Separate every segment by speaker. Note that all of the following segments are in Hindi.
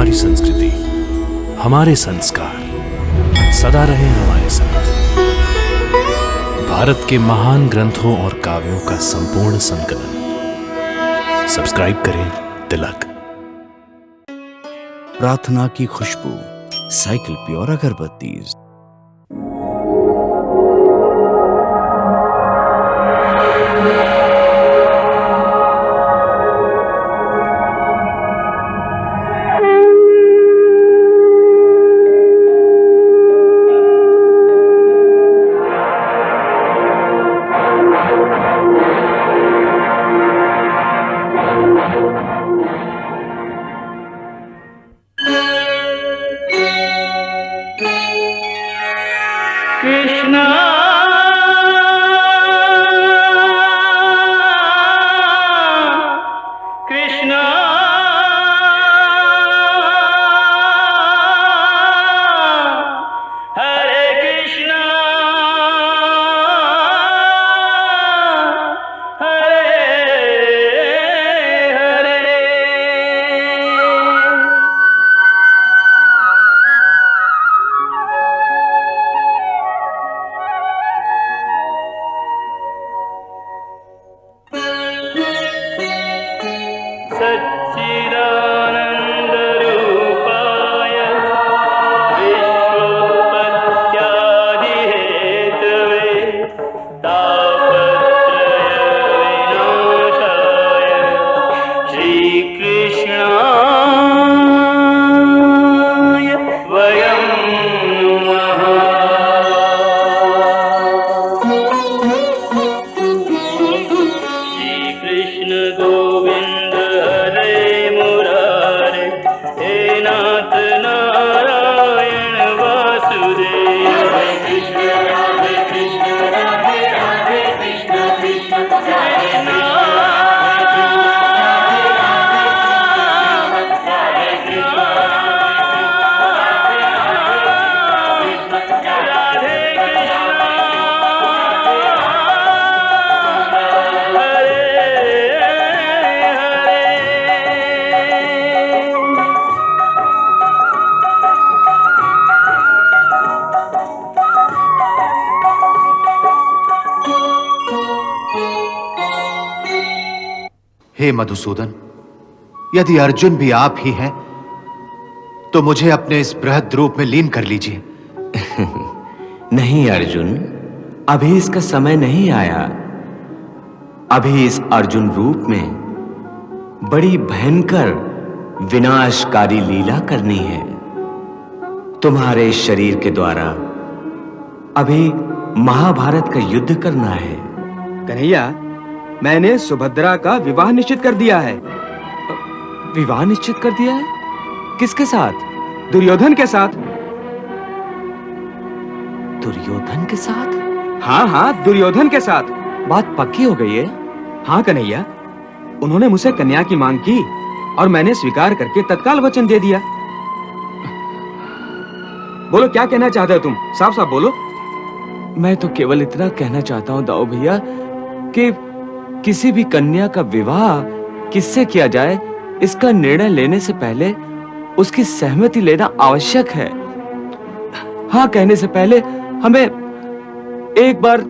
Speaker 1: हमारी संस्कृति, हमारे संस्कार सदा रहे हमारे साथ। भारत के महान ग्रंथों और काव्यों का संपूर्ण संकलन। सब्सक्राइब करें तिलक।
Speaker 2: प्रार्थना की खुशबू, साइकिल प्योर अगरबत्ती।
Speaker 3: कृष्णा कृष्णा हरे कृष्णा हरे हरे। सच्चिदानंद रूपाय विश्वोत्पत्त्यादि हेतवे तापत्रय विनाशाय श्रीकृष्णाय वयं नमः। श्रीकृष्ण गोविंद हरे मुरारे, हे नाथ नारायण वासुदेव। हरे कृष्ण राधे राधे कृष्ण कृष्ण कृष्ण
Speaker 4: हे मधुसूदन, यदि अर्जुन भी आप ही हैं, तो मुझे अपने इस बृहद रूप में लीन कर लीजिए।
Speaker 2: नहीं अर्जुन, अभी इसका समय नहीं आया। अभी इस अर्जुन रूप में बड़ी भयंकर विनाशकारी लीला करनी है। तुम्हारे शरीर के द्वारा अभी महाभारत का युद्ध करना है।
Speaker 5: कन्हैया, मैंने सुभद्रा का विवाह निश्चित कर दिया है।
Speaker 2: विवाह निश्चित कर दिया है? किसके साथ?
Speaker 5: दुर्योधन के साथ।
Speaker 2: दुर्योधन के साथ?
Speaker 5: हाँ हाँ, दुर्योधन के साथ।
Speaker 2: बात पक्की हो गई है?
Speaker 5: हाँ कन्हैया, उन्होंने मुझसे कन्या की मांग की और मैंने स्वीकार करके तत्काल वचन दे दिया। बोलो, क्या कहना चाहते हो तुम? साफ साफ बोलो।
Speaker 2: मैं तो केवल इतना कहना चाहता हूं दाऊ भैया कि किसी भी कन्या का विवाह किससे किया जाए, इसका निर्णय लेने से पहले उसकी सहमति लेना आवश्यक है। हाँ कहने से पहले हमें एक बार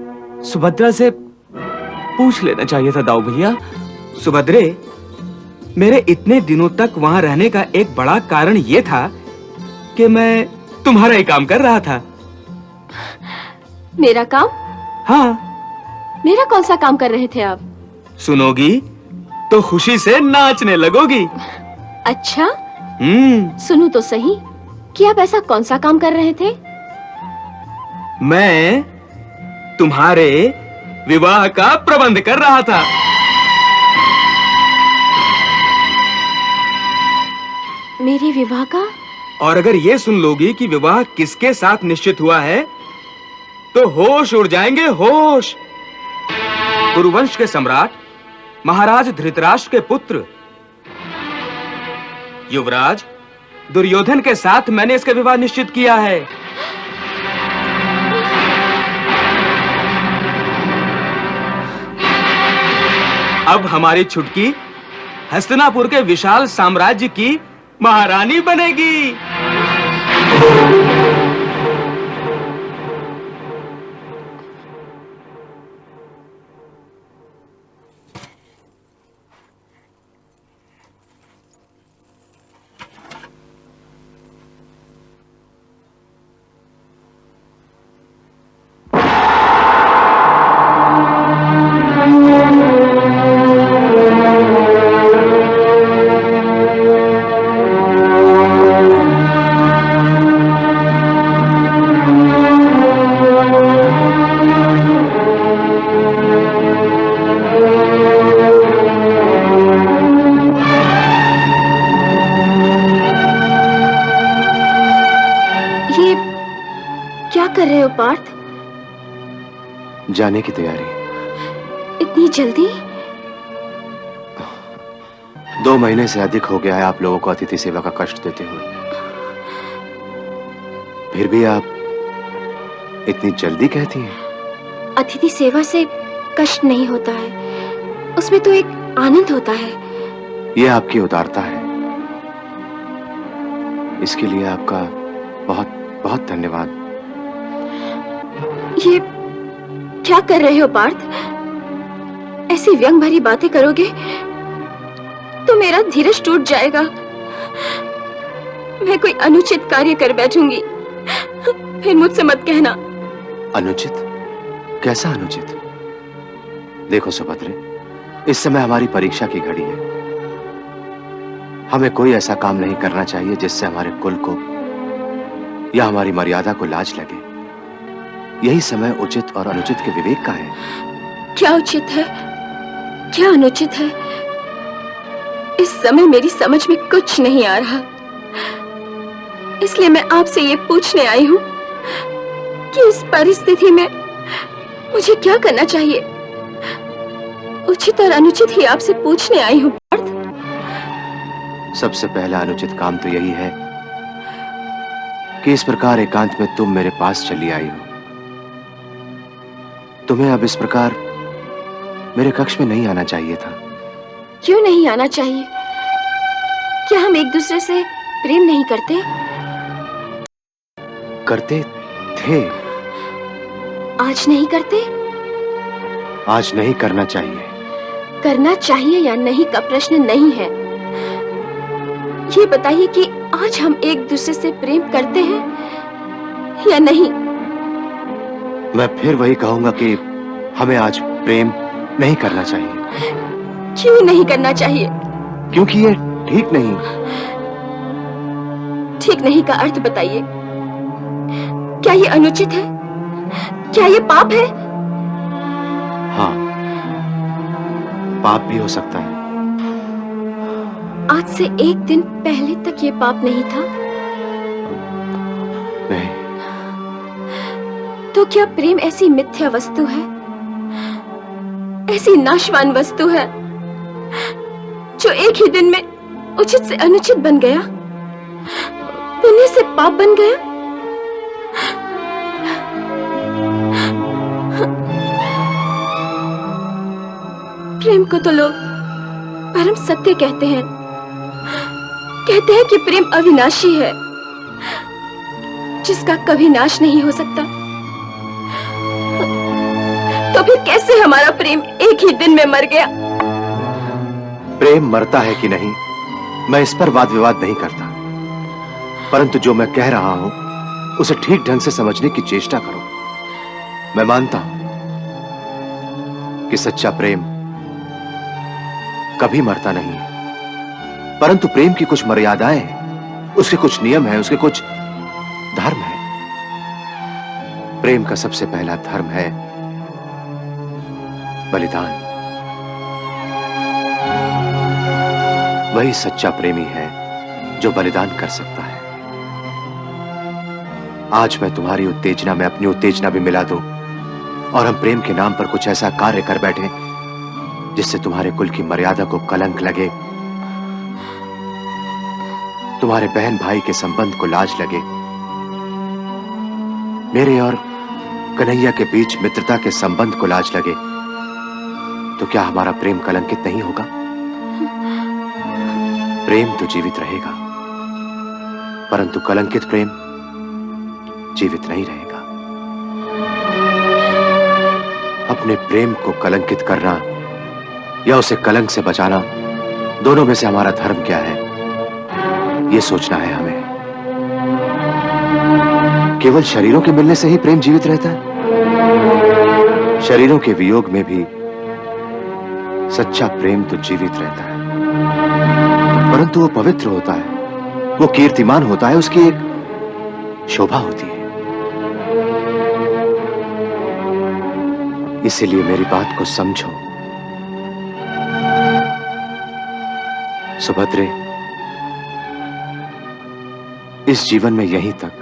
Speaker 2: सुभद्रा से पूछ लेना चाहिए था दाऊ भैया।
Speaker 5: सुभद्रे, मेरे इतने दिनों तक वहां रहने का एक बड़ा कारण यह था कि मैं तुम्हारा ही काम कर रहा था।
Speaker 6: मेरा काम?
Speaker 5: हाँ।
Speaker 6: मेरा कौन सा काम कर रहे थे आप?
Speaker 5: सुनोगी तो खुशी से नाचने लगोगी।
Speaker 6: अच्छा, सुनूं तो सही कि आप ऐसा कौन सा काम कर रहे थे?
Speaker 5: मैं तुम्हारे विवाह का प्रबंध कर रहा था।
Speaker 6: मेरे विवाह का?
Speaker 5: और अगर ये सुन लोगी कि विवाह किसके साथ निश्चित हुआ है तो होश उड़ जाएंगे, होश। कुरुवंश के सम्राट महाराज धृतराष्ट्र के पुत्र युवराज दुर्योधन के साथ मैंने इसका विवाह निश्चित किया है। अब हमारी छुटकी हस्तिनापुर के विशाल साम्राज्य की महारानी बनेगी।
Speaker 6: कर रहे हो पार्थ?
Speaker 4: जाने की तैयारी।
Speaker 6: इतनी जल्दी?
Speaker 4: 2 महीने से अधिक हो गया है आप लोगों को अतिथि सेवा का कष्ट देते हुए, फिर भी आप इतनी जल्दी कहती हैं।
Speaker 6: अतिथि सेवा से कष्ट नहीं होता है, उसमें तो एक आनंद होता है।
Speaker 4: यह आपकी उदारता है, इसके लिए आपका बहुत बहुत धन्यवाद।
Speaker 6: ये क्या कर रहे हो पार्थ? ऐसी व्यंग भरी बातें करोगे तो मेरा धीरज टूट जाएगा। मैं कोई अनुचित कार्य कर बैठूंगी, फिर मुझसे मत कहना।
Speaker 4: अनुचित? कैसा अनुचित? देखो सुभद्रे, इस समय हमारी परीक्षा की घड़ी है। हमें कोई ऐसा काम नहीं करना चाहिए जिससे हमारे कुल को या हमारी मर्यादा को लाज लगे। यही समय उचित और अनुचित के विवेक का है।
Speaker 6: क्या उचित है, क्या अनुचित है, इस समय मेरी समझ में कुछ नहीं आ रहा। इसलिए मैं आपसे ये पूछने आई हूँ कि इस परिस्थिति में मुझे क्या करना चाहिए। उचित और अनुचित ही आपसे पूछने आई हूँ पार्थ।
Speaker 4: सबसे पहला अनुचित काम तो यही है कि इस प्रकार एकांत में तुम मेरे पास चली आई हो। तुम्हें अब इस प्रकार मेरे कक्ष में नहीं आना चाहिए था।
Speaker 6: क्यों नहीं आना चाहिए? क्या हम एक दूसरे से प्रेम नहीं करते?
Speaker 4: करते थे।
Speaker 6: आज नहीं करते?
Speaker 4: आज नहीं करना चाहिए।
Speaker 6: करना चाहिए या नहीं का प्रश्न नहीं है। ये बताइए कि आज हम एक दूसरे से प्रेम करते हैं या नहीं?
Speaker 4: मैं फिर वही कहूंगा कि हमें आज प्रेम नहीं करना चाहिए।
Speaker 6: क्यों नहीं करना चाहिए?
Speaker 4: क्योंकि ये ठीक नहीं।
Speaker 6: ठीक नहीं का अर्थ बताइए। क्या ये अनुचित है? क्या ये पाप है?
Speaker 4: हाँ, पाप भी हो सकता है।
Speaker 6: आज से एक दिन पहले तक ये पाप नहीं था।
Speaker 4: नहीं।
Speaker 6: तो क्या प्रेम ऐसी मिथ्या वस्तु है, ऐसी नाशवान वस्तु है जो एक ही दिन में उचित से अनुचित बन गया, पुण्य से पाप बन गया? प्रेम को तो लोग परम सत्य कहते हैं कि प्रेम अविनाशी है, जिसका कभी नाश नहीं हो सकता। तो फिर कैसे हमारा प्रेम एक ही दिन में मर गया?
Speaker 4: प्रेम मरता है कि नहीं, मैं इस पर वाद विवाद नहीं करता, परंतु जो मैं कह रहा हूं उसे ठीक ढंग से समझने की चेष्टा करो। मैं मानता हूं कि सच्चा प्रेम कभी मरता नहीं है, परंतु प्रेम की कुछ मर्यादाएं हैं, उसके कुछ नियम हैं, उसके कुछ धर्म हैं। प्रेम का सबसे पहला धर्म है बलिदान। वही सच्चा प्रेमी है जो बलिदान कर सकता है। आज मैं तुम्हारी उत्तेजना में अपनी उत्तेजना भी मिला दूं और हम प्रेम के नाम पर कुछ ऐसा कार्य कर बैठे जिससे तुम्हारे कुल की मर्यादा को कलंक लगे, तुम्हारे बहन भाई के संबंध को लाज लगे, मेरे और कन्हैया के बीच मित्रता के संबंध को लाज लगे, तो क्या हमारा प्रेम कलंकित नहीं होगा? प्रेम तो जीवित रहेगा, परंतु कलंकित प्रेम जीवित नहीं रहेगा। अपने प्रेम को कलंकित करना या उसे कलंक से बचाना, दोनों में से हमारा धर्म क्या है, यह सोचना है हमें। केवल शरीरों के मिलने से ही प्रेम जीवित रहता है? शरीरों के वियोग में भी सच्चा प्रेम तो जीवित रहता है, परंतु वो पवित्र होता है, वो कीर्तिमान होता है, उसकी एक शोभा होती है। इसीलिए मेरी बात को समझो सुभद्रे। इस जीवन में यहीं तक,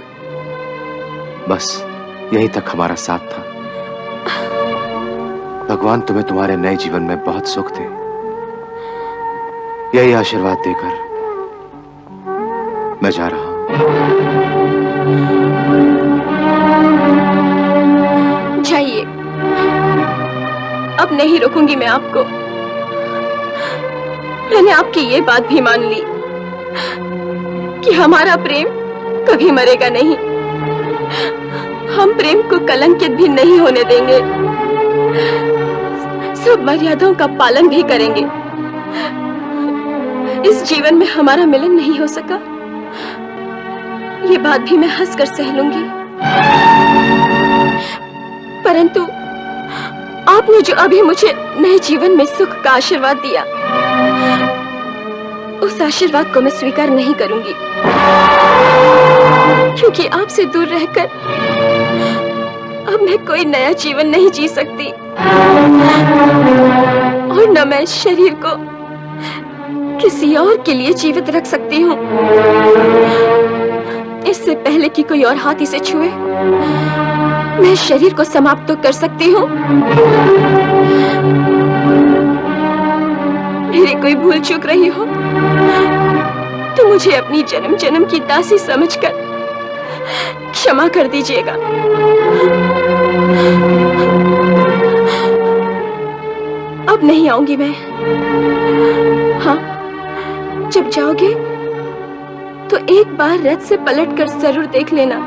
Speaker 4: बस यहीं तक हमारा साथ था। भगवान तुम्हें तुम्हारे नए जीवन में बहुत सुख दे, यही आशीर्वाद देकर मैं जा रहा हूं।
Speaker 6: जाइए, अब नहीं रोकूंगी मैं आपको। मैंने आपकी ये बात भी मान ली कि हमारा प्रेम कभी मरेगा नहीं। हम प्रेम को कलंकित भी नहीं होने देंगे, सब मर्यादाओं का पालन भी करेंगे। इस जीवन में हमारा मिलन नहीं हो सका, ये बात भी मैं हंसकर सह लूंगी, परंतु आपने जो अभी मुझे नए जीवन में सुख का आशीर्वाद दिया, उस आशीर्वाद को मैं स्वीकार नहीं करूंगी, क्योंकि आपसे दूर रहकर अब मैं कोई नया जीवन नहीं जी सकती, और न मैं शरीर को किसी और के लिए जीवित रख सकती हूँ। इससे पहले कि कोई और हाथ इसे छुए, मैं शरीर को समाप्त तो कर सकती हूँ। मेरी कोई भूल चूक रही हो तो मुझे अपनी जन्म जन्म की दासी समझकर क्षमा कर दीजिएगा। अब नहीं आऊंगी मैं। हाँ, जब जाओगे तो एक बार रथ से पलटकर जरूर देख लेना।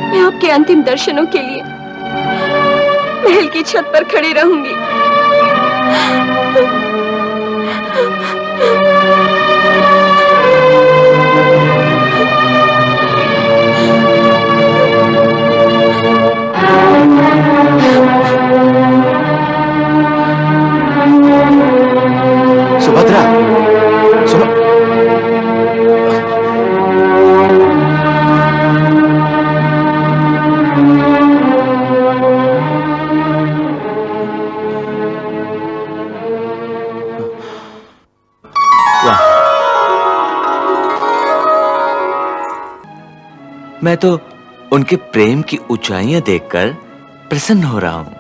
Speaker 6: मैं आपके अंतिम दर्शनों के लिए महल की छत पर खड़ी रहूंगी।
Speaker 4: सुभद्रा,
Speaker 2: मैं तो उनके प्रेम की ऊंचाइयां देखकर प्रसन्न हो रहा हूं।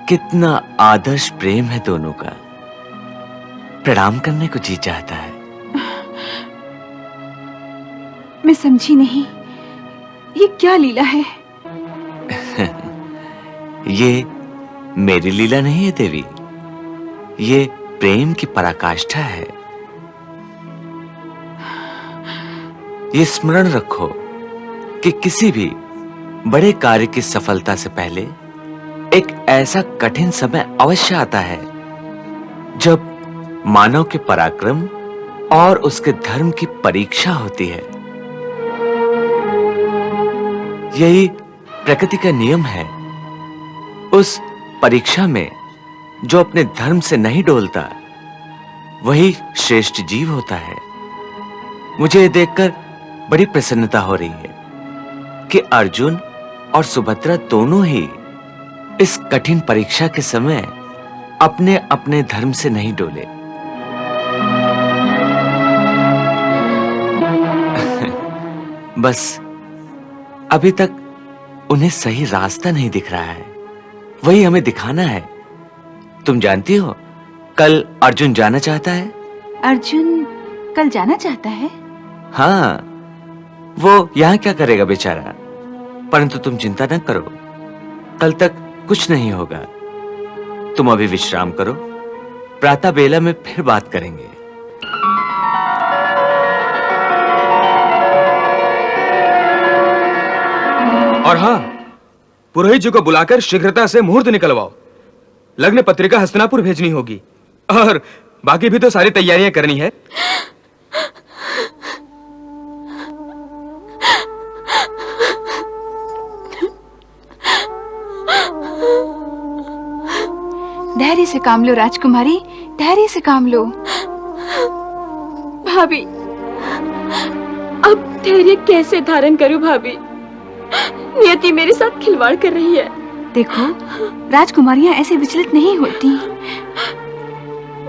Speaker 2: कितना आदर्श प्रेम है दोनों का। प्रणाम करने को जी चाहता है।
Speaker 7: मैं समझी नहीं, ये क्या लीला है?
Speaker 2: ये मेरी लीला नहीं है देवी, ये प्रेम की पराकाष्ठा है। ये स्मरण रखो कि किसी भी बड़े कार्य की सफलता से पहले एक ऐसा कठिन समय अवश्य आता है जब मानव के पराक्रम और उसके धर्म की परीक्षा होती है। यही प्रकृति का नियम है। उस परीक्षा में जो अपने धर्म से नहीं डोलता, वही श्रेष्ठ जीव होता है। मुझे देखकर बड़ी प्रसन्नता हो रही है कि अर्जुन और सुभद्रा दोनों ही इस कठिन परीक्षा के समय अपने अपने धर्म से नहीं डोले। बस अभी तक उन्हें सही रास्ता नहीं दिख रहा है, वही हमें दिखाना है। तुम जानती हो, कल अर्जुन जाना चाहता है।
Speaker 7: अर्जुन कल जाना चाहता है?
Speaker 2: हाँ, वो यहाँ क्या करेगा बेचारा। परंतु तुम चिंता न करो, कल तक कुछ नहीं होगा। तुम अभी विश्राम करो, प्रातः बेला में फिर बात करेंगे।
Speaker 5: और हाँ, पुरोहित जी को बुलाकर शीघ्रता से मुहूर्त निकलवाओ। लग्न पत्रिका हस्तिनापुर भेजनी होगी और बाकी भी तो सारी तैयारियां करनी है।
Speaker 7: धैर्य से काम लो राजकुमारी, धैर्य से काम लो।
Speaker 6: भाभी, अब धैर्य कैसे धारण करूं भाभी? नियति मेरे साथ खिलवाड़ कर रही है।
Speaker 7: देखो, राजकुमारियां ऐसे विचलित नहीं होती।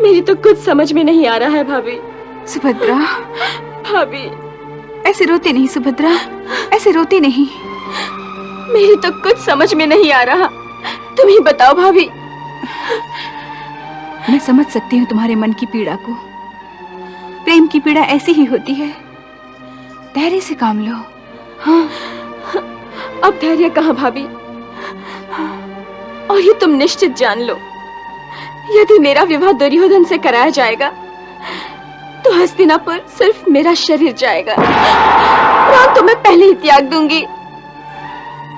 Speaker 6: मेरी तो कुछ समझ में नहीं आ रहा है भाभी।
Speaker 7: सुभद्रा,
Speaker 6: भाभी,
Speaker 7: ऐसे रोती नहीं सुभद्रा, ऐसे रोती नहीं।
Speaker 6: मेरी तो कुछ समझ में नहीं आ रहा। तुम ही बताओ भाभी।
Speaker 7: मैं समझ सकती हूँ तुम्हारे मन की पीड़ा को। प्रेम की पीड़ा ऐसी ही होती है। धैर्य से काम लो। हाँ,
Speaker 6: अब धैर्य कहाँ भाभी? और ये तुम निश्चित जान लो, यदि मेरा विवाह दुर्योधन से कराया जाएगा तो हस्तिनापुर सिर्फ मेरा शरीर जाएगा, प्राण तो मैं पहले ही त्याग दूंगी।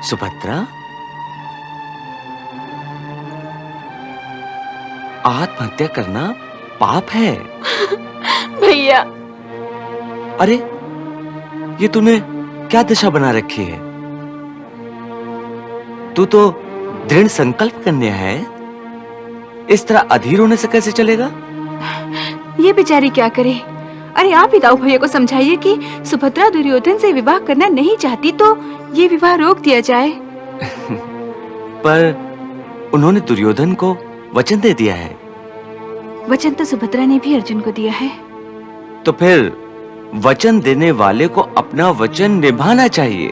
Speaker 2: सुभद्रा, आत्महत्या करना पाप है।
Speaker 6: भैया,
Speaker 2: अरे ये तूने क्या दशा बना रखी है? तू तो दृढ़ संकल्प कन्या है, इस तरह अधीर होने से कैसे चलेगा?
Speaker 7: ये बेचारी क्या करे? अरे आप ही दाऊ भैया को समझाइए कि सुभद्रा दुर्योधन से विवाह करना नहीं चाहती तो ये विवाह रोक दिया जाए।
Speaker 2: पर उन्होंने दुर्योधन को वचन दे दिया है।
Speaker 7: वचन तो सुभद्रा ने भी अर्जुन को दिया है।
Speaker 2: तो फिर वचन देने वाले को अपना वचन निभाना चाहिए।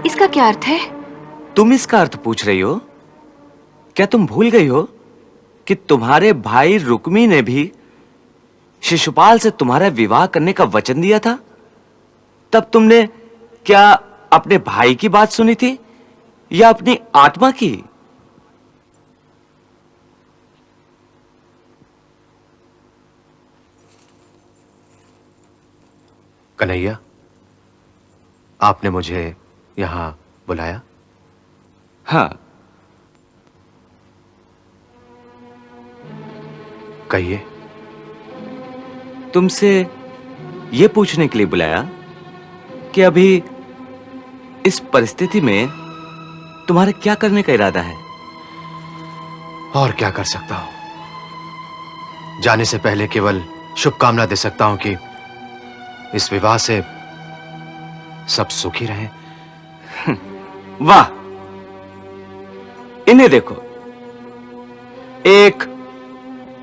Speaker 7: इसका क्या अर्थ है?
Speaker 2: तुम इसका अर्थ पूछ रही हो? क्या तुम भूल गई हो कि तुम्हारे भाई रुक्मी ने भी शिशुपाल से तुम्हारा विवाह करने का वचन दिया था? तब तुमने क्या अपने भाई की बात सुनी थी या अपनी आत्मा की?
Speaker 4: कन्हैया, आपने मुझे यहां बुलाया?
Speaker 2: हाँ।
Speaker 4: कहिए।
Speaker 2: तुमसे यह पूछने के लिए बुलाया कि अभी इस परिस्थिति में तुम्हारे क्या करने का इरादा है?
Speaker 4: और क्या कर सकता हूं? जाने से पहले केवल शुभकामना दे सकता हूं कि इस विवाह से सब सुखी रहें।
Speaker 2: वाह! इन्हें देखो, एक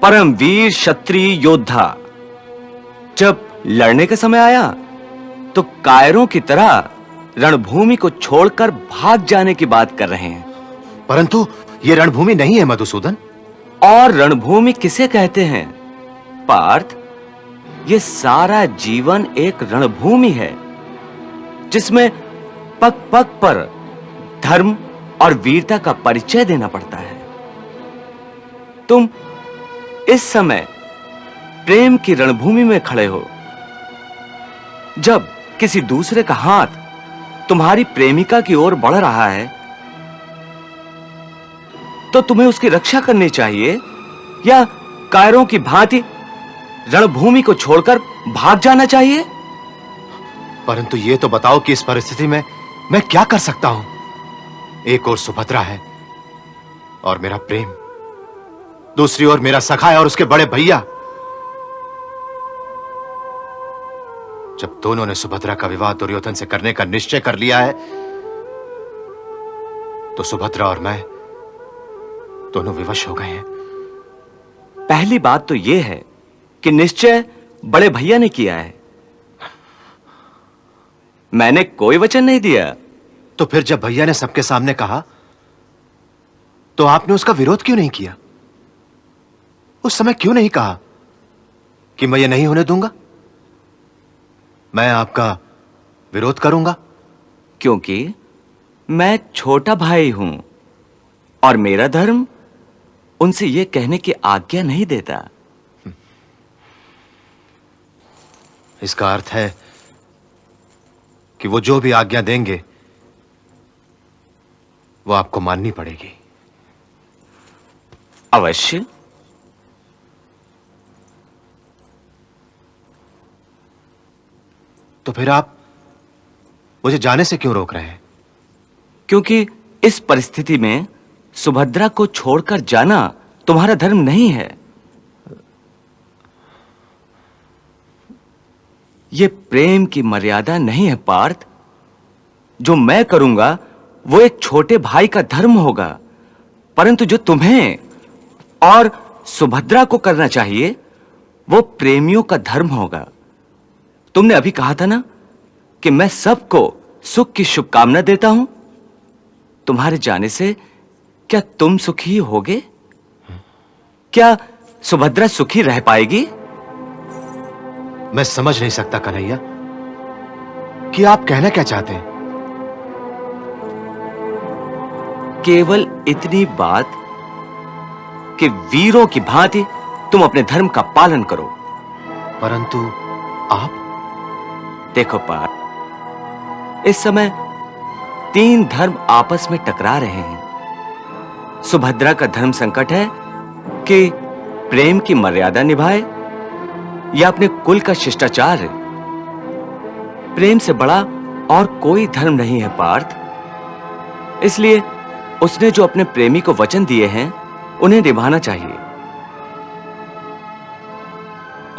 Speaker 2: परमवीर क्षत्रिय योद्धा जब लड़ने का समय आया तो कायरों की तरह रणभूमि को छोड़कर भाग जाने की बात कर रहे हैं।
Speaker 4: परंतु यह रणभूमि नहीं है मधुसूदन।
Speaker 2: और रणभूमि किसे कहते हैं पार्थ? ये सारा जीवन एक रणभूमि है जिसमें पग पग पर धर्म और वीरता का परिचय देना पड़ता है। तुम इस समय प्रेम की रणभूमि में खड़े हो। जब किसी दूसरे का हाथ तुम्हारी प्रेमिका की ओर बढ़ रहा है तो तुम्हें उसकी रक्षा करनी चाहिए या कायरों की भांति रणभूमि को छोड़कर भाग जाना चाहिए?
Speaker 4: परंतु यह तो बताओ कि इस परिस्थिति में मैं क्या कर सकता हूं? एक ओर सुभद्रा है और मेरा प्रेम, दूसरी ओर मेरा सखा है और उसके बड़े भैया। जब दोनों ने सुभद्रा का विवाह दुर्योधन से करने का निश्चय कर लिया है तो सुभद्रा और मैं दोनों विवश हो गए हैं।
Speaker 2: पहली बात तो यह है कि निश्चय बड़े भैया ने किया है, मैंने कोई वचन नहीं दिया।
Speaker 4: तो फिर जब भैया ने सबके सामने कहा तो आपने उसका विरोध क्यों नहीं किया? उस समय क्यों नहीं कहा कि मैं ये नहीं होने दूंगा, मैं आपका विरोध करूंगा?
Speaker 2: क्योंकि मैं छोटा भाई हूं और मेरा धर्म उनसे यह कहने की आज्ञा नहीं देता।
Speaker 4: इसका अर्थ है कि वो जो भी आज्ञा देंगे वो आपको माननी पड़ेगी।
Speaker 2: अवश्य।
Speaker 4: तो फिर आप मुझे जाने से क्यों रोक रहे हैं?
Speaker 2: क्योंकि इस परिस्थिति में सुभद्रा को छोड़कर जाना तुम्हारा धर्म नहीं है। यह प्रेम की मर्यादा नहीं है पार्थ। जो मैं करूंगा वो एक छोटे भाई का धर्म होगा, परंतु जो तुम्हें और सुभद्रा को करना चाहिए वो प्रेमियों का धर्म होगा। तुमने अभी कहा था ना कि मैं सबको सुख की शुभकामना देता हूं। तुम्हारे जाने से क्या तुम सुखी होगे? क्या सुभद्रा सुखी रह पाएगी?
Speaker 4: मैं समझ नहीं सकता कन्हैया कि आप कहना क्या चाहते हैं।
Speaker 2: केवल इतनी बात कि वीरों की भांति तुम अपने धर्म का पालन करो।
Speaker 4: परंतु आप
Speaker 2: देखो पार्थ, इस समय 3 धर्म आपस में टकरा रहे हैं। सुभद्रा का धर्म संकट है कि प्रेम की मर्यादा निभाए या अपने कुल का शिष्टाचार। प्रेम से बड़ा और कोई धर्म नहीं है पार्थ। इसलिए उसने जो अपने प्रेमी को वचन दिए हैं उन्हें निभाना चाहिए।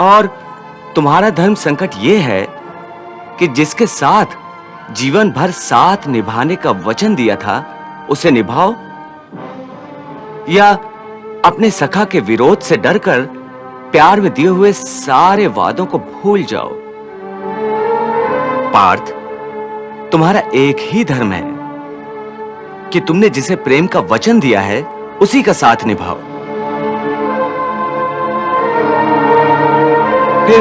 Speaker 2: और तुम्हारा धर्म संकट यह है कि जिसके साथ जीवन भर साथ निभाने का वचन दिया था उसे निभाओ, या अपने सखा के विरोध से डरकर प्यार में दिए हुए सारे वादों को भूल जाओ। पार्थ, तुम्हारा एक ही धर्म है कि तुमने जिसे प्रेम का वचन दिया है उसी का साथ निभाओ। फिर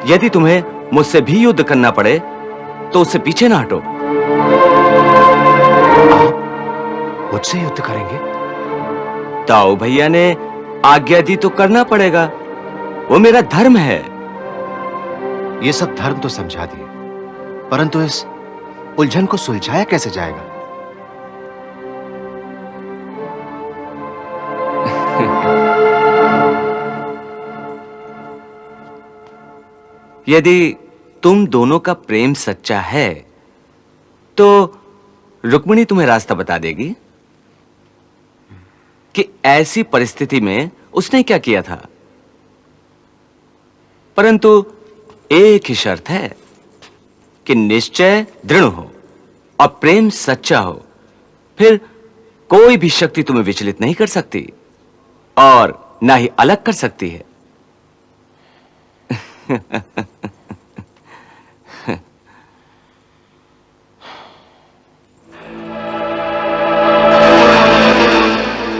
Speaker 2: यदि तुम्हें मुझसे भी युद्ध करना पड़े तो उससे पीछे ना हटो।
Speaker 4: आप मुझसे युद्ध करेंगे?
Speaker 2: ताऊ भैया ने आज्ञा दी तो करना पड़ेगा, वो मेरा धर्म है।
Speaker 4: ये सब धर्म तो समझा दिए, परंतु इस उलझन को सुलझाया कैसे जाएगा?
Speaker 2: यदि तुम दोनों का प्रेम सच्चा है तो रुक्मिणी तुम्हें रास्ता बता देगी कि ऐसी परिस्थिति में उसने क्या किया था। परंतु एक ही शर्त है कि निश्चय दृढ़ हो और प्रेम सच्चा हो। फिर कोई भी शक्ति तुम्हें विचलित नहीं कर सकती और ना ही अलग कर सकती है।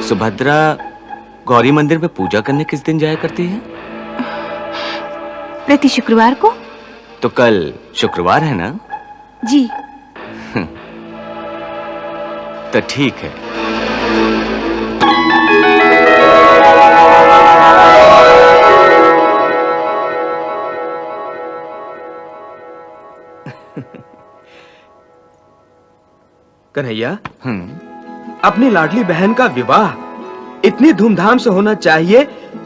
Speaker 2: सुभद्रा गौरी मंदिर में पूजा करने किस दिन जाया करती है?
Speaker 7: प्रति शुक्रवार को।
Speaker 2: तो कल शुक्रवार है ना?
Speaker 7: जी।
Speaker 2: तो ठीक है।
Speaker 5: कन्हैया, अपनी लाडली बहन का विवाह इतनी धूमधाम से होना चाहिए,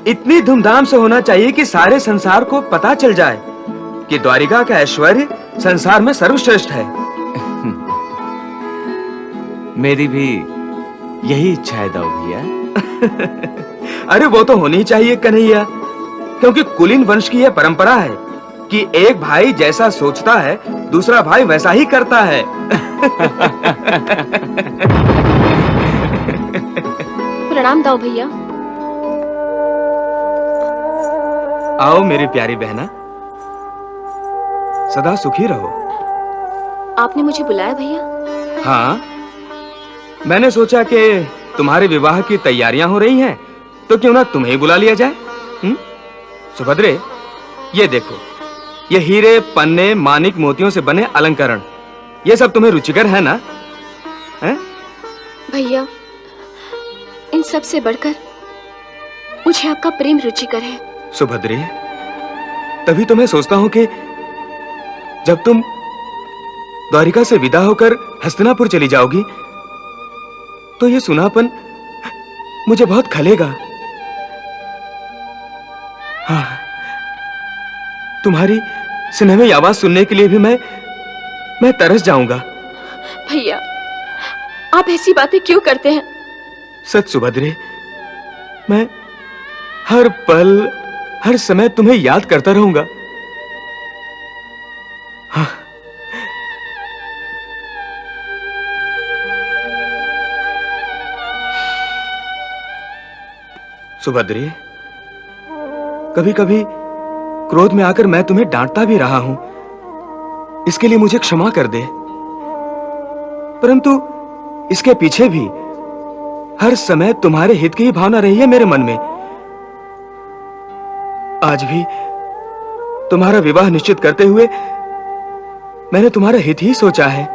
Speaker 5: इतनी धूमधाम से होना चाहिए कि सारे संसार को पता चल जाए कि द्वारिका का ऐश्वर्य संसार में सर्वश्रेष्ठ है।
Speaker 2: मेरी भी यही इच्छा है दाऊ भैया।
Speaker 5: अरे वो तो होनी चाहिए कन्हैया, क्योंकि कुलीन वंश की यह परंपरा है कि एक भाई जैसा सोचता है दूसरा भाई वैसा ही करता है।
Speaker 6: प्रणाम दाऊ भैया।
Speaker 5: आओ मेरी प्यारी बहना, सदा सुखी रहो।
Speaker 6: आपने मुझे बुलाया भैया?
Speaker 5: हाँ, मैंने सोचा कि तुम्हारे विवाह की तैयारियां हो रही हैं, तो क्यों ना तुम्हें बुला लिया जाए। सुभद्रे, ये देखो, ये हीरे, पन्ने, मानिक, मोतियों से बने अलंकरण, ये सब तुम्हें रुचिकर है ना? हैं?
Speaker 6: भैया, इन सब से बढ़कर मुझे आपका प्रेम रुचिकर है।
Speaker 5: सुभद्रे, तभी तो मैं सोचता हूं कि जब तुम द्वारिका से विदा होकर हस्तिनापुर चली जाओगी तो ये सुनापन मुझे बहुत खलेगा। हाँ, तुम्हारी सुनहरी आवाज सुनने के लिए भी मैं तरस जाऊंगा।
Speaker 6: भैया, आप ऐसी बातें क्यों करते हैं?
Speaker 5: सच सुभद्रे, मैं हर पल हर समय तुम्हें याद करता रहूंगा। हाँ। सुभद्रे, कभी कभी क्रोध में आकर मैं तुम्हें डांटता भी रहा हूं, इसके लिए मुझे क्षमा कर दे। परंतु इसके पीछे भी हर समय तुम्हारे हित की ही भावना रही है मेरे मन में। आज भी तुम्हारा विवाह निश्चित करते हुए मैंने तुम्हारा हित ही सोचा है।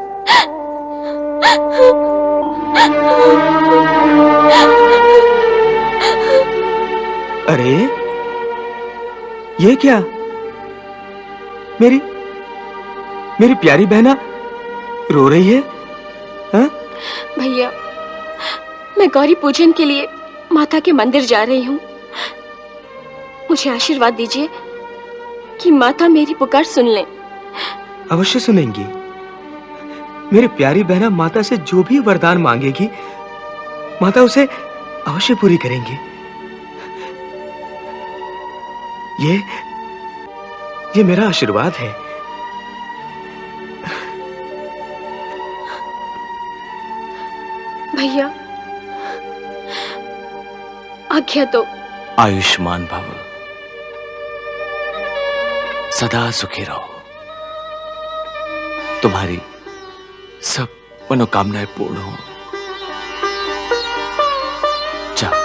Speaker 5: अरे ये क्या? मेरी प्यारी बहना रो रही है? हाँ?
Speaker 6: भैया, मैं गौरी पूजन के लिए माता के मंदिर जा रही हूँ। मुझे आशीर्वाद दीजिए कि माता मेरी पुकार सुन लें।
Speaker 5: अवश्य सुनेंगी। मेरी प्यारी बहना माता से जो भी वरदान मांगेगी, माता उसे अवश्य पूरी करेंगी। ये मेरा आशीर्वाद है।
Speaker 6: भैया, आज्ञा दो।
Speaker 1: आयुष्मान भव, सदा सुखी रहो, तुम्हारी सब मनोकामनाएं पूर्ण हो। जाओ।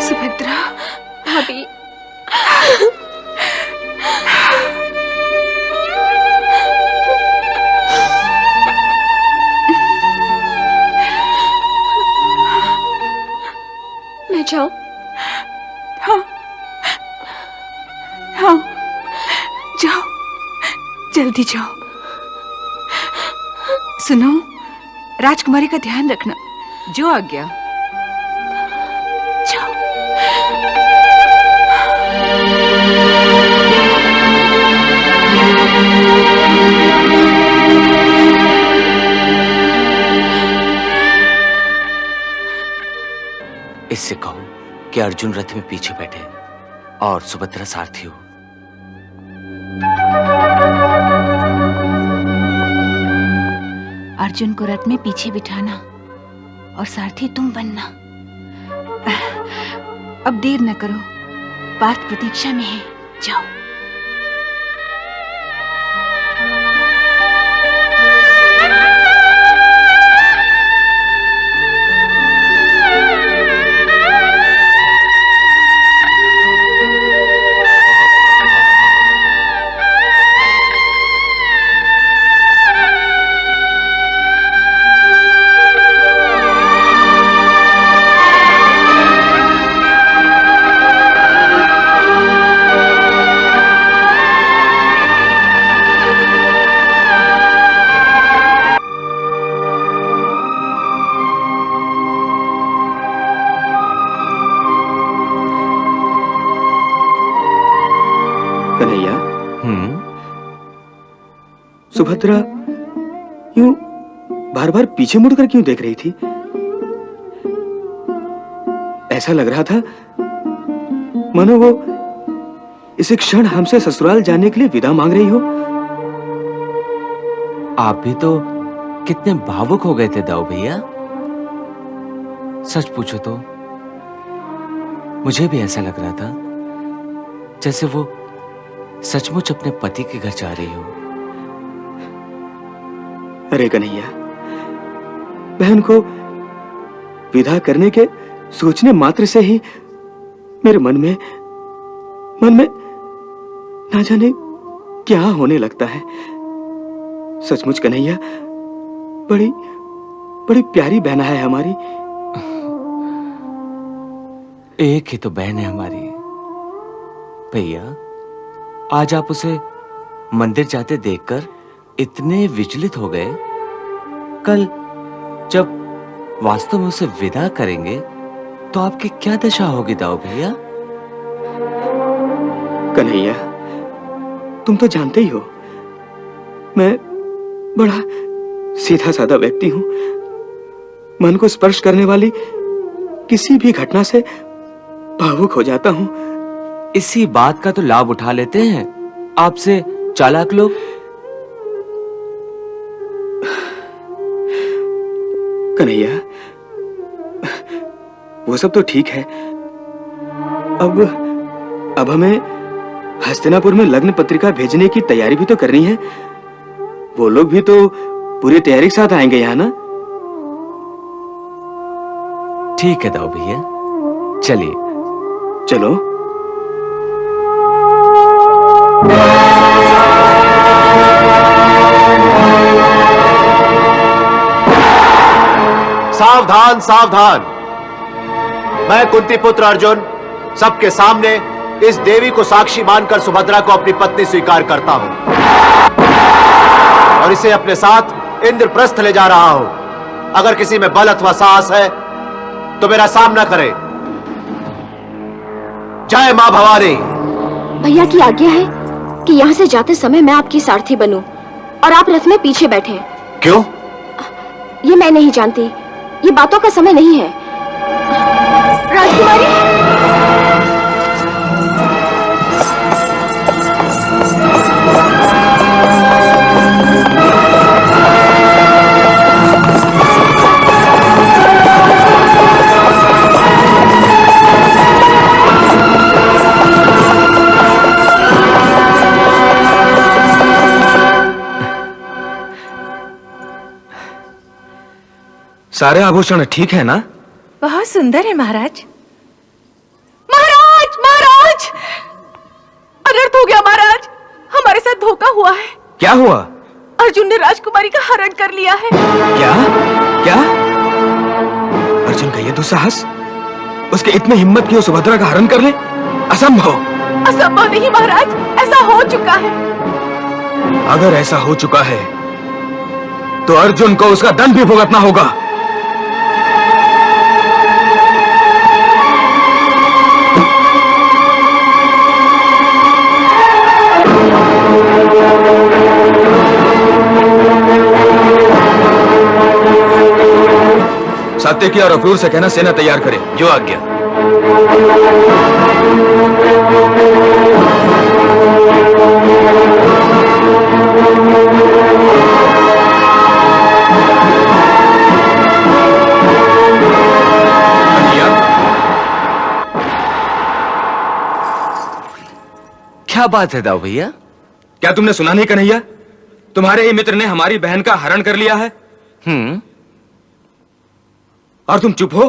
Speaker 7: सुभद्रा,
Speaker 6: भाभी, मैं जाऊं?
Speaker 7: हाँ हाँ, जाओ, जल्दी जाओ। सुनो, राजकुमारी का ध्यान रखना। जो आज्ञा। जाओ।
Speaker 1: इससे कहो कि अर्जुन रथ में पीछे बैठे और सुभद्रा सारथी हो।
Speaker 7: अर्जुन को रथ में पीछे बिठाना और सारथी तुम बनना। अब देर न करो, पार्थ प्रतीक्षा में है। जाओ।
Speaker 5: कन्हैया,
Speaker 1: हम्म।
Speaker 5: सुभद्रा यूं बार बार पीछे मुड़कर क्यों देख रही थी? ऐसा लग रहा था मानो वो इस क्षण हमसे ससुराल जाने के लिए विदा मांग रही हो।
Speaker 2: आप भी तो कितने भावुक हो गए थे दाऊ भैया। सच पूछो तो मुझे भी ऐसा लग रहा था जैसे वो सचमुच अपने पति के घर जा रही हो।
Speaker 5: अरे कन्हैया, बहन को विदा करने के सोचने मात्र से ही मेरे मन में ना जाने क्या होने लगता है। सचमुच कन्हैया, बड़ी प्यारी बहना है हमारी।
Speaker 2: एक ही तो बहन है हमारी। भैया, आज आप उसे मंदिर जाते देखकर इतने विचलित हो गए, कल जब वास्तव में उसे विदा करेंगे तो आपकी क्या दशा होगी दाऊ भैया?
Speaker 5: कन्हैया, तुम तो जानते ही हो मैं बड़ा सीधा साधा व्यक्ति हूं। मन को स्पर्श करने वाली किसी भी घटना से भावुक हो जाता हूं।
Speaker 2: इसी बात का तो लाभ उठा लेते हैं आपसे चालाक लोग।
Speaker 5: कन्हैया, वो सब तो ठीक है। अब हमें हस्तिनापुर में लग्न पत्रिका भेजने की तैयारी भी तो करनी है। वो लोग भी तो पूरी तैयारी के साथ आएंगे यहाँ ना?
Speaker 2: ठीक है दाऊ भैया, चलिए।
Speaker 5: चलो।
Speaker 4: सावधान सावधान, मैं कुंती पुत्र अर्जुन सबके सामने इस देवी को साक्षी मानकर सुभद्रा को अपनी पत्नी स्वीकार करता हूं और इसे अपने साथ इंद्रप्रस्थ ले जा रहा हूं। अगर किसी में बल अथवा साहस है तो मेरा सामना करे। जय मां भवानी।
Speaker 6: भैया की आज्ञा है कि यहाँ से जाते समय मैं आपकी सारथी बनूं और आप रथ में पीछे बैठे।
Speaker 4: क्यों?
Speaker 6: ये मैं नहीं जानती, ये बातों का समय नहीं है। राजकुमारी,
Speaker 5: सारे आभूषण ठीक है ना?
Speaker 7: बहुत सुंदर है महाराज। महाराज, महाराज, अनर्थ हो गया महाराज। हमारे साथ धोखा हुआ है।
Speaker 5: क्या हुआ?
Speaker 7: अर्जुन ने राजकुमारी का हरण कर लिया है।
Speaker 5: क्या? क्या? अर्जुन का ये दुस्साहस? उसके इतने हिम्मत की वो सुभद्रा का हरण कर ले? असंभव।
Speaker 7: असंभव नहीं महाराज, ऐसा हो चुका है।
Speaker 5: अगर ऐसा हो चुका है तो अर्जुन को उसका दंड भी भुगतना होगा। सात्यकी और अक्रूर से कहना सेना तैयार करे।
Speaker 1: जो आज्ञा।
Speaker 2: क्या बात है दाऊ भैया?
Speaker 5: क्या तुमने सुना नहीं कन्हैया? तुम्हारे ही मित्र ने हमारी बहन का हरण कर लिया है। और तुम चुप हो?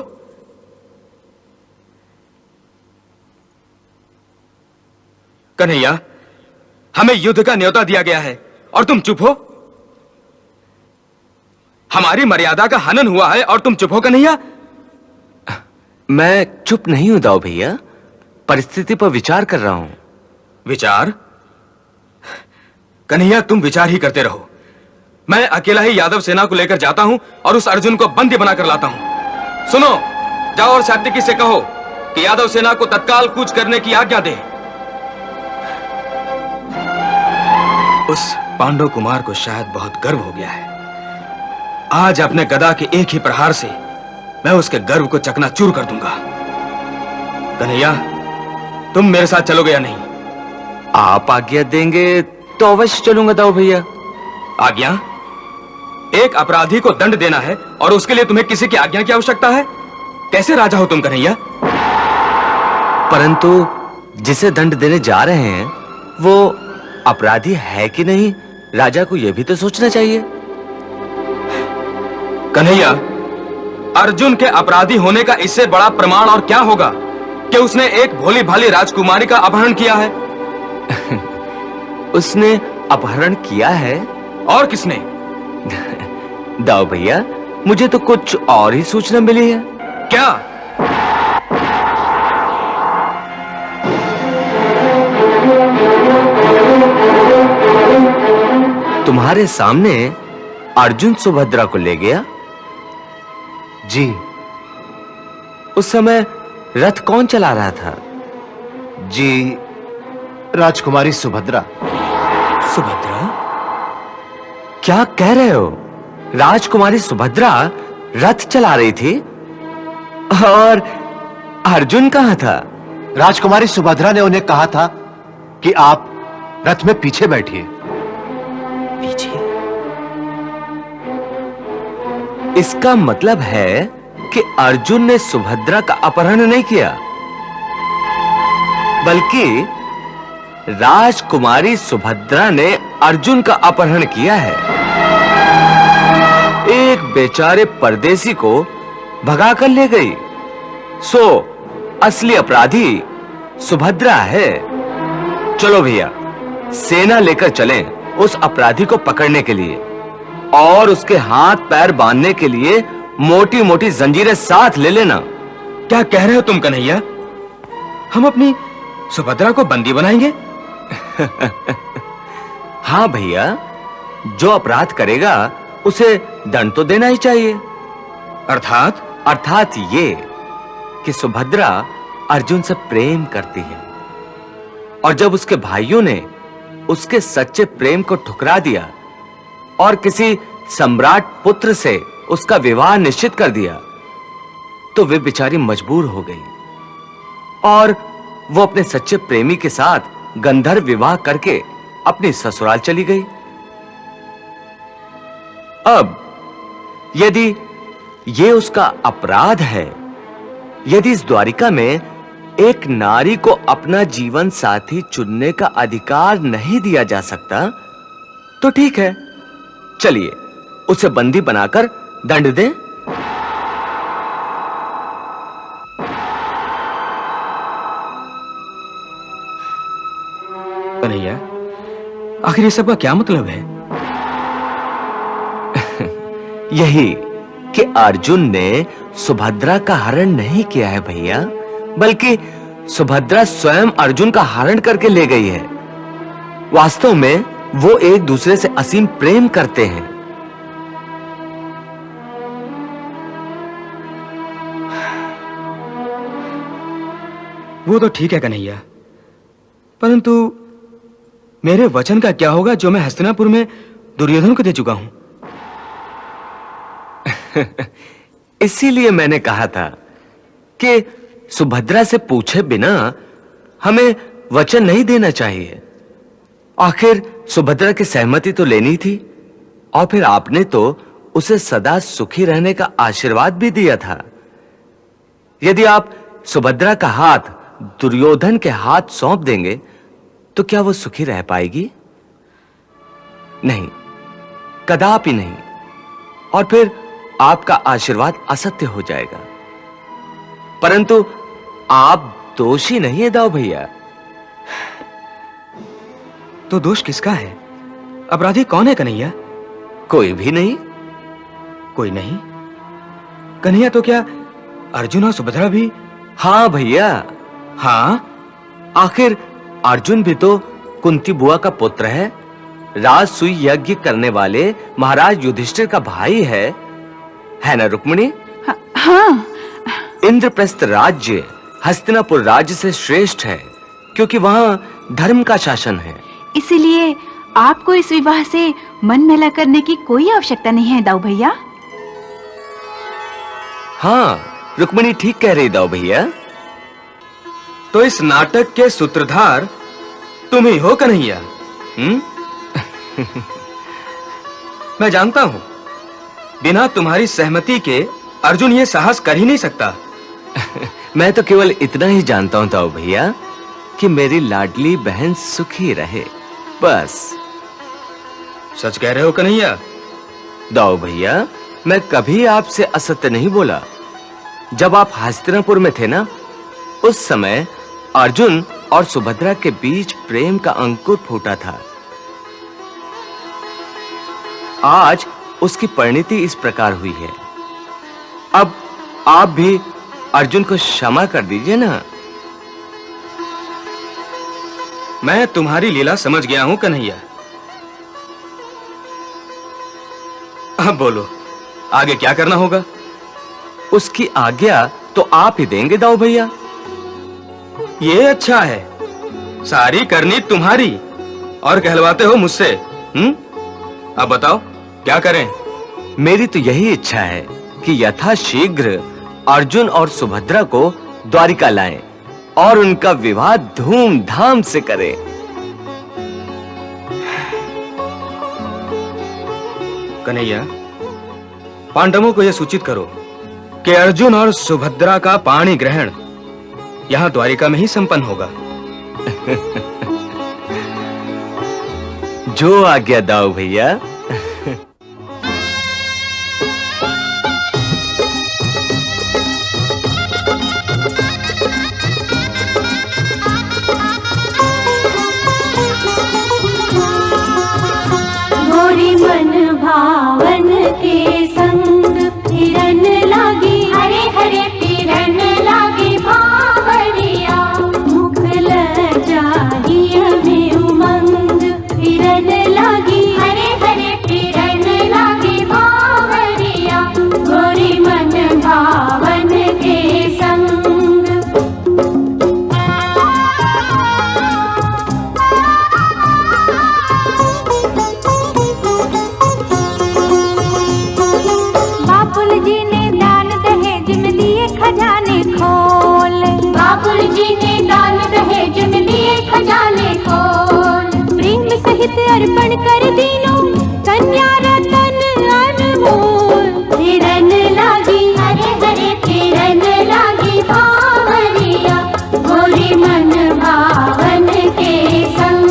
Speaker 5: कन्हैया, हमें युद्ध का न्योता दिया गया है और तुम चुप हो? हमारी मर्यादा का हनन हुआ है और तुम चुप हो कन्हैया?
Speaker 2: मैं चुप नहीं हूं दाऊ भैया, परिस्थिति पर विचार कर रहा हूं।
Speaker 5: विचार? कन्हैया, तुम विचार ही करते रहो। मैं अकेला ही यादव सेना को लेकर जाता हूं और उस अर्जुन को बंदी बनाकर लाता हूं। सुनो, जाओ और सात्यकी से कहो कि यादव सेना को तत्काल कूच करने की आज्ञा दे। उस पांडव कुमार को शायद बहुत गर्व हो गया है। आज अपने गदा के एक ही प्रहार से मैं उसके गर्व को चकनाचूर कर दूंगा। कन्हैया, तुम मेरे साथ चलोगे या नहीं?
Speaker 2: आप आज्ञा देंगे तो अवश्य चलूंगा दाऊ भैया।
Speaker 5: आज्ञा? एक अपराधी को दंड देना है और उसके लिए तुम्हें किसी की आज्ञा की आवश्यकता है? कैसे राजा हो तुम कन्हैया?
Speaker 2: परंतु जिसे दंड देने जा रहे हैं वो अपराधी है कि नहीं, राजा को यह भी तो सोचना चाहिए।
Speaker 5: कन्हैया, अर्जुन के अपराधी होने का इससे बड़ा प्रमाण और क्या होगा कि उसने एक भोली भाली राजकुमारी का अपहरण किया है।
Speaker 2: उसने अपहरण किया है?
Speaker 5: और किसने?
Speaker 2: दाऊ भैया, मुझे तो कुछ और ही सूचना मिली है।
Speaker 5: क्या?
Speaker 2: तुम्हारे सामने अर्जुन सुभद्रा को ले गया।
Speaker 4: जी।
Speaker 2: उस समय रथ कौन चला रहा था?
Speaker 4: जी, राजकुमारी सुभद्रा।
Speaker 2: सुभद्रा? क्या कह रहे हो? राजकुमारी सुभद्रा रथ चला रही थी? और अर्जुन कहां था?
Speaker 4: राजकुमारी सुभद्रा ने उन्हें कहा था कि आप रथ में पीछे बैठिए।
Speaker 2: पीछे? इसका मतलब है कि अर्जुन ने सुभद्रा का अपहरण नहीं किया, बल्कि राजकुमारी सुभद्रा ने अर्जुन का अपहरण किया है। एक बेचारे परदेसी को भगाकर ले गई। सो असली अपराधी सुभद्रा है। चलो भैया, सेना लेकर चलें उस अपराधी को पकड़ने के लिए, और उसके हाथ पैर बांधने के लिए मोटी-मोटी जंजीरें साथ ले लेना।
Speaker 5: क्या कह रहे हो तुम कन्हैया? हम अपनी सुभद्रा को बंदी बनाएंगे?
Speaker 2: हाँ भैया, जो अपराध करेगा उसे दंड तो देना ही चाहिए। अर्थात ये कि सुभद्रा अर्जुन से प्रेम करती है, और जब उसके भाइयों ने उसके सच्चे प्रेम को ठुकरा दिया और किसी सम्राट पुत्र से उसका विवाह निश्चित कर दिया, तो वे बेचारी मजबूर हो गई और वो अपने सच्चे प्रेमी के साथ गंधर्व विवाह करके अपनी ससुराल चली गई। अब यदि ये उसका अपराध है, यदि इस द्वारिका में एक नारी को अपना जीवन साथी चुनने का अधिकार नहीं दिया जा सकता, तो ठीक है, चलिए उसे बंदी बनाकर दंड दें।
Speaker 5: कन्हैया, आखिर ये सब का क्या मतलब है?
Speaker 2: यही कि अर्जुन ने सुभद्रा का हरण नहीं किया है भैया, बल्कि सुभद्रा स्वयं अर्जुन का हरण करके ले गई है। वास्तव में वो एक दूसरे से असीम प्रेम करते हैं।
Speaker 5: वो तो ठीक है कन्हैया, परंतु मेरे वचन का क्या होगा जो मैं हस्तिनापुर में दुर्योधन को दे चुका हूं?
Speaker 2: इसीलिए मैंने कहा था कि सुभद्रा से पूछे बिना हमें वचन नहीं देना चाहिए। आखिर सुभद्रा की सहमति तो लेनी थी, और फिर आपने तो उसे सदा सुखी रहने का आशीर्वाद भी दिया था। यदि आप सुभद्रा का हाथ दुर्योधन के हाथ सौंप देंगे, तो क्या वो सुखी रह पाएगी? नहीं, कदापि नहीं। और फिर आपका आशीर्वाद असत्य हो जाएगा। परंतु आप दोषी नहीं है दाऊ भैया।
Speaker 5: तो दोष किसका है? अपराधी कौन है कन्हैया?
Speaker 2: कोई भी नहीं।
Speaker 5: कोई नहीं? कन्हैया, तो क्या अर्जुन और सुभद्रा भी?
Speaker 2: हाँ भैया,
Speaker 5: हाँ।
Speaker 2: आखिर अर्जुन भी तो कुंती बुआ का पुत्र है, राजसूय यज्ञ करने वाले महाराज युधिष्ठिर का भाई है ना रुक्मिणी?
Speaker 7: हाँ।
Speaker 2: इंद्रप्रस्थ राज्य हस्तिनापुर राज्य से श्रेष्ठ है, क्योंकि वहां धर्म का शासन है।
Speaker 7: इसीलिए आपको इस विवाह से मन मेला करने की कोई आवश्यकता नहीं है दाऊ भैया।
Speaker 2: हाँ, रुक्मिणी ठीक कह रही दाऊ भैया।
Speaker 5: तो इस नाटक के सूत्रधार तुम ही हो कन्हैया? मैं जानता हूं, बिना तुम्हारी सहमति के अर्जुन ये साहस कर ही नहीं सकता।
Speaker 2: मैं तो केवल इतना ही जानता हूं दाऊ भैया कि मेरी लाडली बहन सुखी रहे, बस।
Speaker 5: सच कह रहे हो कन्हैया?
Speaker 2: दाऊ भैया, मैं कभी आपसे असत्य नहीं बोला। जब आप हस्तिनापुर में थे ना, उस समय अर्जुन और सुभद्रा के बीच प्रेम का अंकुर फूटा था। आज उसकी परिणति इस प्रकार हुई है। आप भी अर्जुन को क्षमा कर दीजिए ना।
Speaker 5: मैं तुम्हारी लीला समझ गया हूं कन्हैया। अब बोलो, आगे क्या करना होगा?
Speaker 2: उसकी आज्ञा तो आप ही देंगे दाऊ भैया।
Speaker 5: ये अच्छा है, सारी करनी तुम्हारी और कहलवाते हो मुझसे। अब बताओ क्या करें?
Speaker 2: मेरी तो यही इच्छा है कि यथाशीघ्र अर्जुन और सुभद्रा को द्वारिका लाएं और उनका विवाह धूमधाम से करें।
Speaker 5: कन्हैया, पांडवों को यह सूचित करो कि अर्जुन और सुभद्रा का पाणी ग्रहण यहां द्वारिका में ही संपन्न होगा।
Speaker 2: जो आज्ञा दाऊ भैया।
Speaker 8: गोरी मन भावन के संग फिरन लागी, हरे हरे फिरन लागी भावरिया। मुख लजाई में उमंग फिरन लागी, हरे हरे फिरन लागी भावरिया। गोरी मन भावन के संग। बाबुल जी ने दान दहेज में दिए खजाने खोल, बाबुल जी ने दान दहेज में दिए खजाने खोल। प्रेम सहित अर्पण कर दीनो कन्या रतन अनमोल। फिरन लागी, हरे हरे फिरन लागी भावरिया। गोरी मन भावन के संग।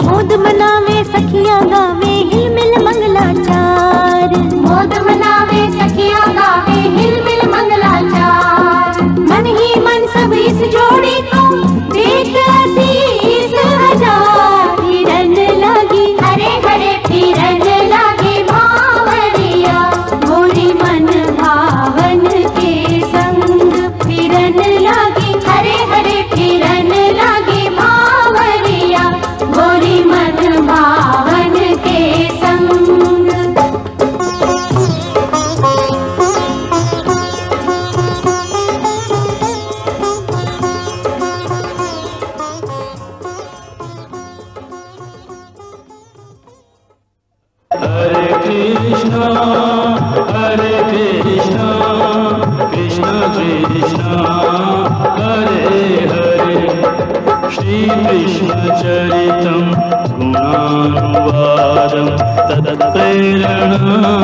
Speaker 8: मोद मनावे सखिया गावे हिलमिल मंगलाचार, मोद मनावे सखिया गावे हिलमिल मंगलाचार। मन ही मन सब इस जोड़ी को देख आशीष हजार। फिरन लागी, हरे हरे फिरन लागी भावरिया। गोरी मन भावन के संग। फिरन लागी, हरे हरे फिरन लागी भावरिया। गोरी मन भावन के संग।
Speaker 3: हरे कृष्णा कृष्ण कृष्णा हरे हरे। श्री कृष्ण चरितं गुणानुवादं तत्प्रेरणा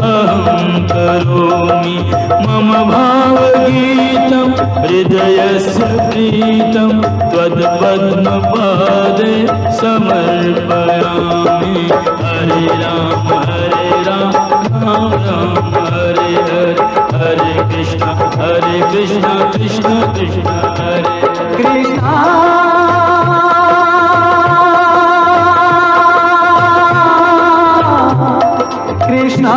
Speaker 3: अहं करोमि। मम भावगीतं हृदयस्य प्रीतं त्वत्पद्मपादे समर्पयामि। हरे राम राम राम हरे हरे। हरे कृष्ण कृष्ण कृष्ण हरे कृष्ण।
Speaker 9: कृष्णा